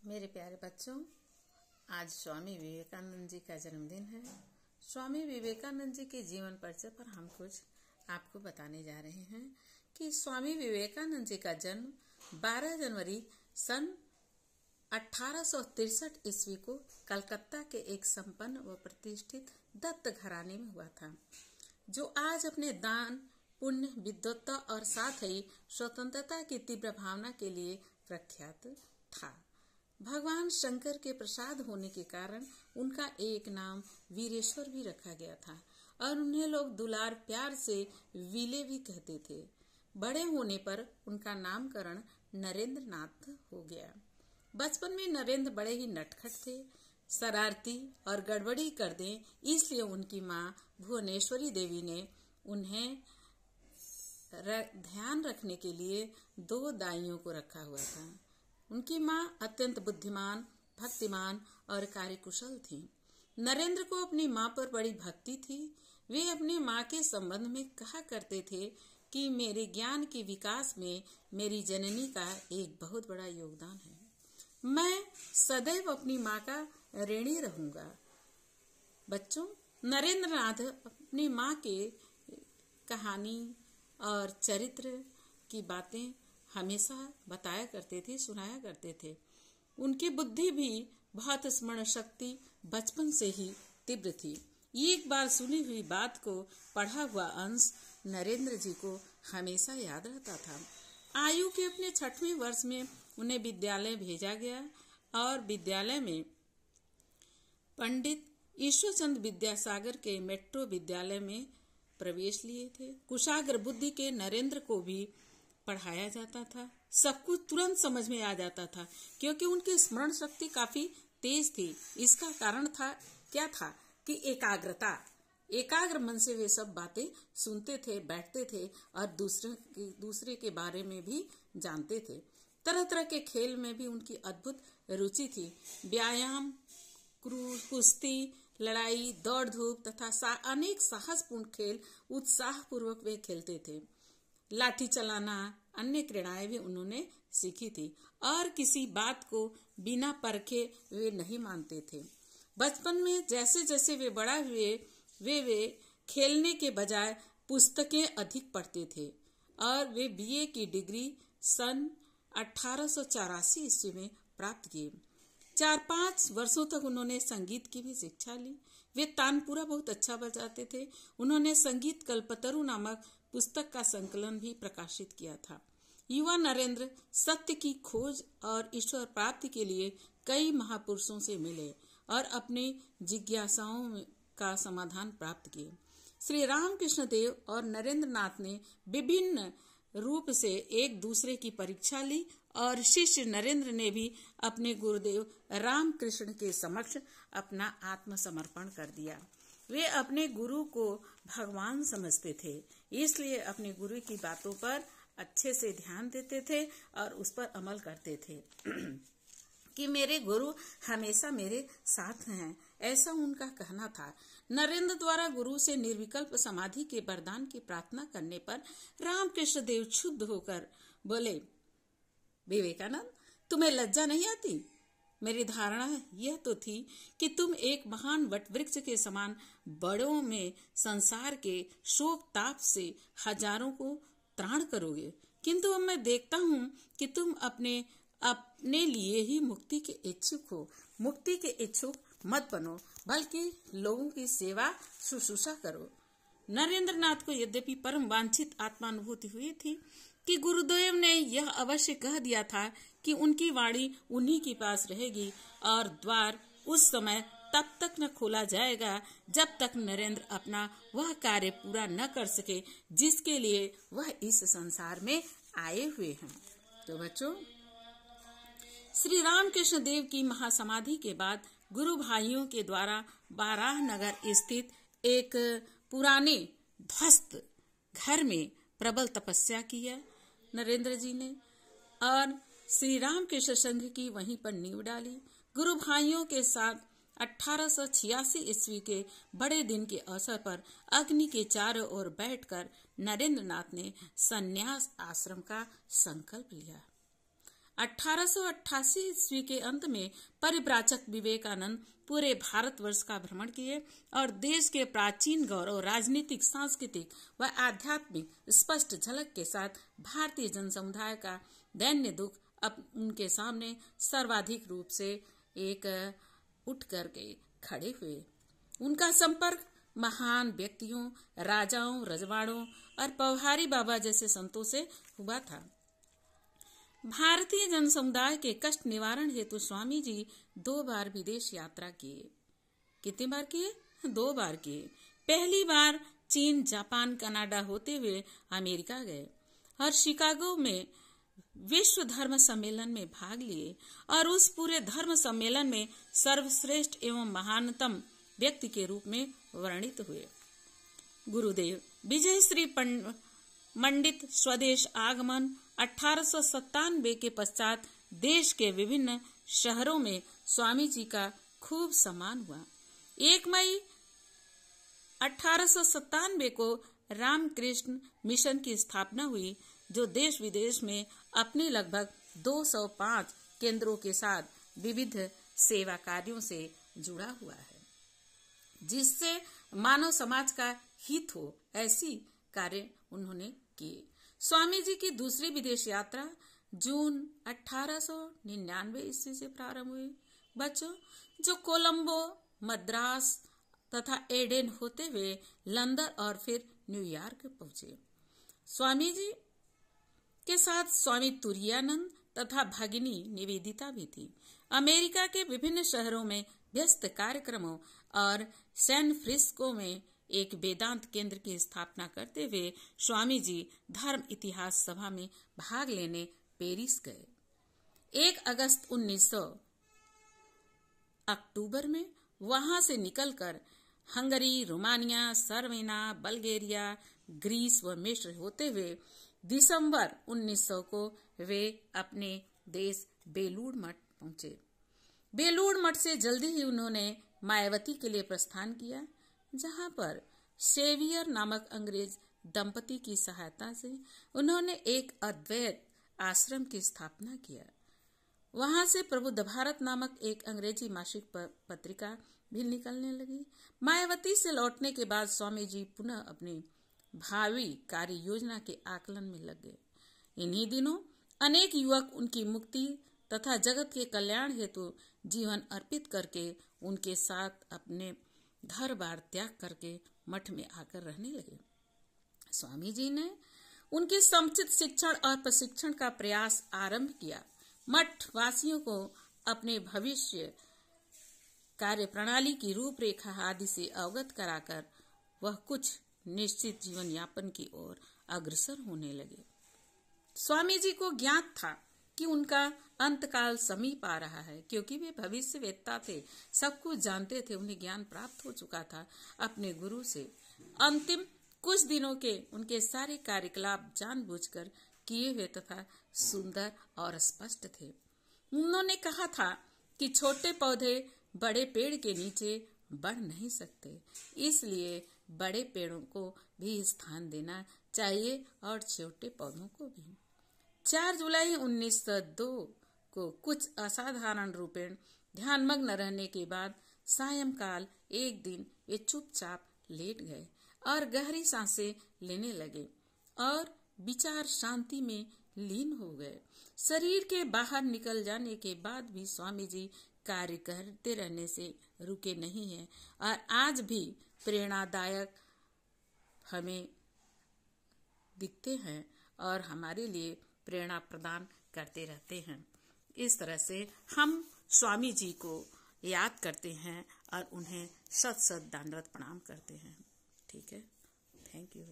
मेरे प्यारे बच्चों, आज स्वामी विवेकानंद जी का जन्मदिन है। स्वामी विवेकानंद जी के जीवन परिचय पर हम कुछ आपको बताने जा रहे हैं कि स्वामी विवेकानंद जी का जन्म 12 जनवरी सन 1863 ईस्वी को कलकत्ता के एक संपन्न व प्रतिष्ठित दत्त घराने में हुआ था, जो आज अपने दान, पुण्य, विद्वत्ता और साथ ही स्वतंत्रता की तीव्र भावना के लिए प्रख्यात था। भगवान शंकर के प्रसाद होने के कारण उनका एक नाम वीरेश्वर भी रखा गया था और उन्हें लोग दुलार प्यार से वीले भी कहते थे। बड़े होने पर उनका नामकरण नरेंद्र नाथ हो गया। बचपन में नरेंद्र बड़े ही नटखट थे, शरारती और गड़बड़ी कर दें, इसलिए उनकी माँ भुवनेश्वरी देवी ने उन्हें ध्यान रखने के लिए 2 दाइयों को रखा हुआ था। उनकी माँ अत्यंत बुद्धिमान, भक्तिमान और कार्यकुशल थी। नरेंद्र को अपनी माँ पर बड़ी भक्ति थी। वे अपनी माँ के संबंध में कहा करते थे कि मेरे ज्ञान के विकास में मेरी जननी का एक बहुत बड़ा योगदान है। मैं सदैव अपनी माँ का ऋणी रहूंगा। बच्चों, नरेंद्र नाथ अपनी माँ के कहानी और चरित्र की बातें हमेशा बताया करते थे, सुनाया करते थे। उनकी बुद्धि भी बहुत स्मरण शक्ति बचपन से ही तीव्र थी। एक बार सुनी हुई बात को पढ़ा हुआ अंश नरेंद्र जी को हमेशा याद रहता था। आयु के अपने 6वें वर्ष में उन्हें विद्यालय भेजा गया और विद्यालय में पंडित ईश्वरचंद विद्यासागर के मेट्रो विद्यालय में प्रवेश लिए थे। कुशाग्र बुद्धि के नरेंद्र को भी पढ़ाया जाता था। सब कुछ तुरंत समझ में आ जाता था क्योंकि उनकी स्मरण शक्ति काफी तेज थी। इसका कारण क्या था कि एकाग्र मन से वे सब बातें सुनते थे, बैठते थे और दूसरे के बारे में भी जानते थे। तरह तरह के खेल में भी उनकी अद्भुत रुचि थी। व्यायाम, कुश्ती, लड़ाई, दौड़ धूप तथा अनेक साहसपूर्ण खेल उत्साहपूर्वक वे खेलते थे। लाठी चलाना, अन्य क्रीड़ाएं भी उन्होंने सीखी थी और किसी बात को बिना परखे वे नहीं मानते थे। बचपन में जैसे जैसे वे बड़ा हुए, वे खेलने के बजाय पुस्तकें अधिक पढ़ते थे और वे बीए की डिग्री सन 1884 ईस्वी में प्राप्त किए। 4-5 वर्षों तक उन्होंने संगीत की भी शिक्षा ली। वे तानपुरा बहुत अच्छा बजाते थे। उन्होंने संगीत कल्पतरु नामक पुस्तक का संकलन भी प्रकाशित किया था। युवा नरेंद्र सत्य की खोज और ईश्वर प्राप्ति के लिए कई महापुरुषों से मिले और अपने जिज्ञासाओं का समाधान प्राप्त किए। श्री रामकृष्ण देव और नरेंद्र नाथ ने विभिन्न रूप से एक दूसरे की परीक्षा ली और शिष्य नरेंद्र ने भी अपने गुरुदेव रामकृष्ण के समक्ष अपना आत्मसमर्पण कर दिया। वे अपने गुरु को भगवान समझते थे, इसलिए अपने गुरु की बातों पर अच्छे से ध्यान देते थे और उस पर अमल करते थे कि मेरे गुरु हमेशा मेरे साथ हैं, ऐसा उनका कहना था। नरेंद्र द्वारा गुरु से निर्विकल्प समाधि के वरदान की प्रार्थना करने पर रामकृष्ण देव क्षुब्ध होकर बोले, विवेकानंद, तुम्हें लज्जा नहीं आती? मेरी धारणा यह तो थी कि तुम एक महान वटवृक्ष के समान बड़ों में संसार के शोक ताप से हजारों को त्राण करोगे, किंतु अब मैं देखता हूँ कि तुम अपने लिए ही मुक्ति के इच्छुक हो। मुक्ति के इच्छुक मत बनो, बल्कि लोगों की सेवा शुश्रूषा करो। नरेंद्र नाथ को यद्यपि परम वांछित आत्मानुभूति हुई थी कि गुरुदेव ने यह अवश्य कह दिया था कि उनकी वाणी उन्हीं के पास रहेगी और द्वार उस समय तब तक न खोला जाएगा जब तक नरेंद्र अपना वह कार्य पूरा न कर सके जिसके लिए वह इस संसार में आए हुए हैं। तो बच्चों, श्री रामकृष्ण देव की महासमाधि के बाद गुरु भाइयों के द्वारा बाराह नगर स्थित एक पुराने ध्वस्त घर में प्रबल तपस्या किया नरेंद्र जी ने और श्री रामकृष्ण संघ की वहीं पर नींव डाली। गुरु भाइयों के साथ 1886 ईस्वी के बड़े दिन के अवसर पर अग्नि के चारों ओर बैठकर नरेंद्र नाथ ने संन्यास आश्रम का संकल्प लिया। 1888 ईस्वी के अंत में परिव्राजक विवेकानंद पूरे भारतवर्ष का भ्रमण किए और देश के प्राचीन गौरव, राजनीतिक, सांस्कृतिक व आध्यात्मिक स्पष्ट झलक के साथ भारतीय जन समुदाय का दैन्य दुख अब उनके सामने सर्वाधिक रूप से एक उठ करके खड़े हुए। उनका संपर्क महान व्यक्तियों, राजाओं, रजवाड़ों और पवहारी बाबा जैसे संतों से हुआ था। भारतीय जन समुदाय के कष्ट निवारण हेतु स्वामी जी 2 बार विदेश यात्रा किए। कितनी बार किए? 2 बार किए। पहली बार चीन, जापान, कनाडा होते हुए अमेरिका गए और शिकागो में विश्व धर्म सम्मेलन में भाग लिए और उस पूरे धर्म सम्मेलन में सर्वश्रेष्ठ एवं महानतम व्यक्ति के रूप में वर्णित हुए। गुरुदेव विजय श्री मंडित स्वदेश आगमन 1897 के पश्चात देश के विभिन्न शहरों में स्वामी जी का खूब सम्मान हुआ। 1 मई 1897 को रामकृष्ण मिशन की स्थापना हुई, जो देश विदेश में अपने लगभग 205 केंद्रों के साथ विविध सेवा कार्यों से जुड़ा हुआ है, जिससे मानव समाज का हित हो, ऐसी कार्य उन्होंने किए। स्वामी जी की दूसरी विदेश यात्रा जून 1899 ईस्वी से प्रारंभ हुई। बच्चों, जो कोलंबो, मद्रास तथा एडेन होते हुए लंदन और फिर न्यूयॉर्क पहुंचे। स्वामी जी के साथ स्वामी तुरायानंद तथा भगिनी निवेदिता भी थी। अमेरिका के विभिन्न शहरों में व्यस्त कार्यक्रमों और सैन फ्रांसिस्को में एक वेदांत केंद्र की स्थापना करते हुए स्वामी जी धर्म इतिहास सभा में भाग लेने पेरिस गए। 1 अगस्त 1900 अक्टूबर में वहां से निकलकर Hungary, Romania, Serbia, Bulgaria, Greece व मिस्र होते हुए दिसंबर 1900 को वे अपने देश बेलूर मठ पहुंचे। बेलूर मठ से जल्दी ही उन्होंने मायावती के लिए प्रस्थान किया, जहां पर सेवियर नामक अंग्रेज दंपति की सहायता से उन्होंने एक अद्वैत आश्रम की स्थापना किया। वहां से प्रबुद्ध भारत नामक एक अंग्रेजी मासिक पत्रिका भी निकलने लगी। मायावती से लौटने के बाद स्वामी जी पुनः अपनी भावी कार्य योजना के आकलन में लग गए। इन्हीं दिनों अनेक युवक उनकी मुक्ति तथा जगत के कल्याण हेतु जीवन अर्पित करके उनके साथ अपने घर बार त्याग करके मठ में आकर रहने लगे। स्वामी जी ने उनके समुचित शिक्षण और प्रशिक्षण का प्रयास आरंभ किया। मठ वासियों को अपने भविष्य कार्य प्रणाली की रूपरेखा आदि से अवगत कराकर वह कुछ निश्चित जीवन यापन की ओर अग्रसर होने लगे। स्वामी जी को ज्ञात था कि उनका अंतकाल समीप आ रहा है, क्योंकि वे भविष्यवेत्ता थे, सब कुछ जानते थे, उन्हें ज्ञान प्राप्त हो चुका था अपने गुरु से। अंतिम कुछ दिनों के उनके सारे कार्यकलाप जानबूझकर किए हुए तथा सुंदर और स्पष्ट थे। उन्होंने कहा था कि छोटे पौधे बड़े पेड़ के नीचे बढ़ नहीं सकते, इसलिए बड़े पेड़ों को भी स्थान देना चाहिए और छोटे पौधों को भी। 4 जुलाई 1902 को कुछ असाधारण रूपेण ध्यानमग्न रहने के बाद सायंकाल एक दिन वे चुपचाप लेट गए और गहरी सांसें लेने लगे और विचार शांति में लीन हो गए। शरीर के बाहर निकल जाने के बाद भी स्वामी जी कार्य करते रहने से रुके नहीं हैं और आज भी प्रेरणादायक हमें दिखते हैं और हमारे लिए प्रेरणा प्रदान करते रहते हैं। इस तरह से हम स्वामी जी को याद करते हैं और उन्हें शत शत दंडवत प्रणाम करते हैं। ठीक है, थैंक यू।